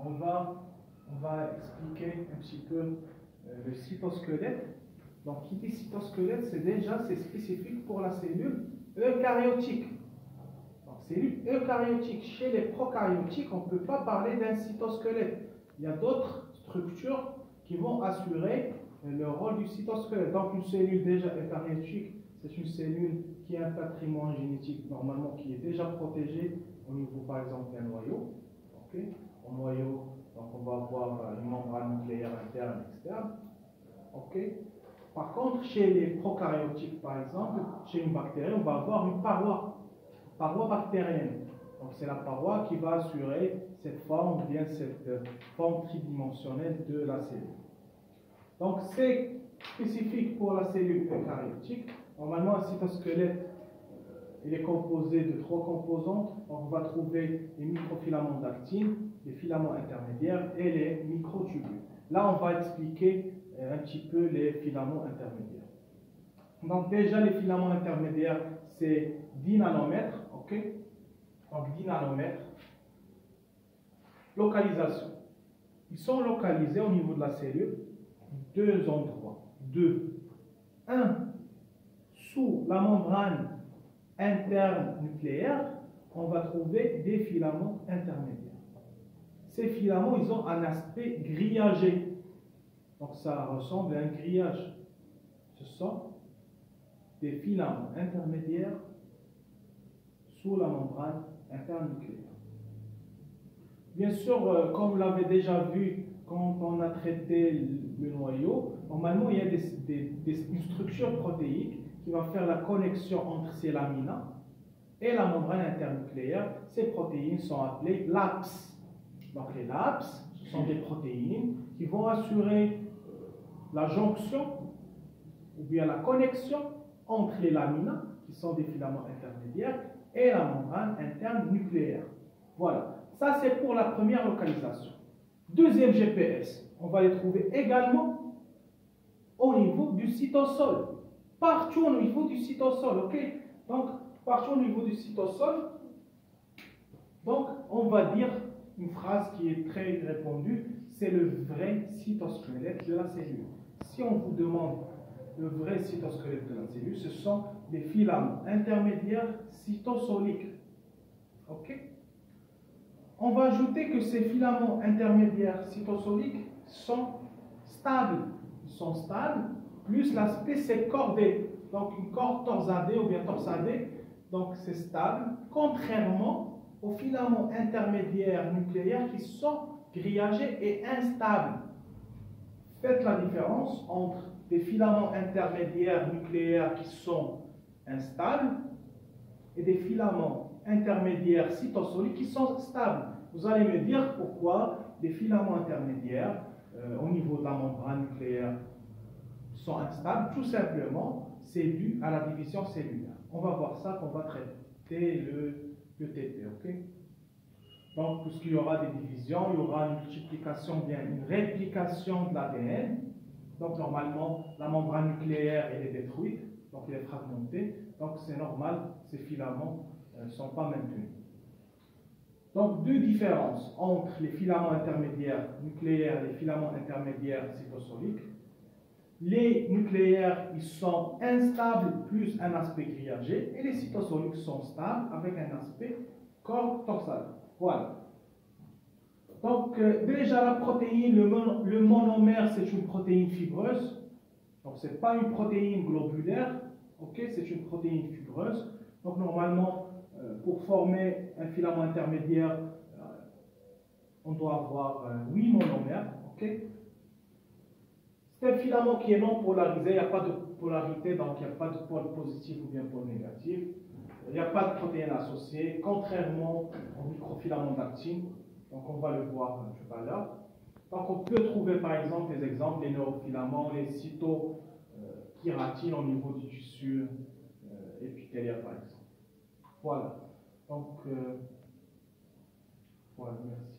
on va expliquer un petit peu le cytosquelette. Donc, qui dit cytosquelette, c'est spécifique pour la cellule eucaryotique. Donc, cellule eucaryotique. Chez les prokaryotiques, on ne peut pas parler d'un cytosquelette. Il y a d'autres structures qui vont assurer le rôle du cytosquelette. Donc, une cellule déjà eucaryotique, c'est une cellule qui a un patrimoine génétique normalement qui est déjà protégé au niveau, par exemple, d'un noyau. Okay. Au noyau, donc on va avoir une membrane nucléaire interne et externe. Okay. Par contre, chez les prokaryotiques, par exemple, chez une bactérie, on va avoir une paroi bactérienne. Donc c'est la paroi qui va assurer cette forme, ou bien cette forme tridimensionnelle de la cellule. Donc c'est spécifique pour la cellule eucaryotique. Normalement, un cytosquelette, il est composé de 3 composantes. On va trouver les microfilaments d'actine, les filaments intermédiaires et les microtubules. Là, on va expliquer un petit peu les filaments intermédiaires. Donc déjà, les filaments intermédiaires, c'est 10 nanomètres. Ok. Donc 10 nanomètres. Localisation. Ils sont localisés au niveau de la cellule, 2 endroits. Un, sous la membrane interne nucléaire, on va trouver des filaments intermédiaires. Ces filaments, ils ont un aspect grillagé. Donc ça ressemble à un grillage. Ce sont des filaments intermédiaires sous la membrane interne nucléaire. Bien sûr, comme vous l'avez déjà vu quand on a traité le noyau, normalement il y a une structure protéique qui va faire la connexion entre ces lamina et la membrane internucléaire. Ces protéines sont appelées LAPS. Donc les LAPS, ce sont des protéines qui vont assurer la jonction ou bien la connexion entre les lamina, qui sont des filaments intermédiaires, et la membrane interne nucléaire. Voilà, ça c'est pour la première localisation. Deuxième GPS, on va les trouver également au niveau du cytosol. Partout au niveau du cytosol, ok? Donc, partout au niveau du cytosol, donc on va dire une phrase qui est très répandue, c'est le vrai cytosquelette de la cellule. Si on vous demande le vrai cytosquelette de la cellule, ce sont des filaments intermédiaires cytosoliques. Ok? On va ajouter que ces filaments intermédiaires cytosoliques sont stables. Ils sont stables, plus l'aspect c'est cordé. Donc une corde torsadée ou bien torsadée, donc c'est stable, contrairement aux filaments intermédiaires nucléaires qui sont grillagés et instables. Faites la différence entre des filaments intermédiaires nucléaires qui sont instables et des filaments intermédiaires cytosoliques qui sont stables. Vous allez me dire pourquoi des filaments intermédiaires au niveau de la membrane nucléaire sont instables. Tout simplement, c'est dû à la division cellulaire. On va voir ça quand on va traiter le TP. Okay? Donc, puisqu'il y aura des divisions, il y aura une multiplication, bien une réplication de l'ADN. Donc, normalement, la membrane nucléaire elle est détruite, donc elle est fragmentée. Donc, c'est normal, ces filaments ne sont pas maintenus. Donc, 2 différences entre les filaments intermédiaires nucléaires et les filaments intermédiaires cytosoliques. Les nucléaires, ils sont instables plus un aspect grillagé, et les cytosoliques sont stables avec un aspect corps torsal. Voilà. Donc, déjà la protéine, le monomère, c'est une protéine fibreuse. Donc, ce n'est pas une protéine globulaire, okay? C'est une protéine fibreuse. Donc, normalement, pour former un filament intermédiaire, on doit avoir 8 monomères. Okay? C'est un filament qui est non polarisé, il n'y a pas de polarité, donc il n'y a pas de pôle positif ou bien pôle négatif. Il n'y a pas de protéines associées, contrairement au microfilament d'actine. Donc on va le voir tout à l'heure. Donc on peut trouver par exemple des exemples, les neurofilaments, les cytokératines au niveau du tissu épithélial par exemple. Voilà. Donc, voilà, merci.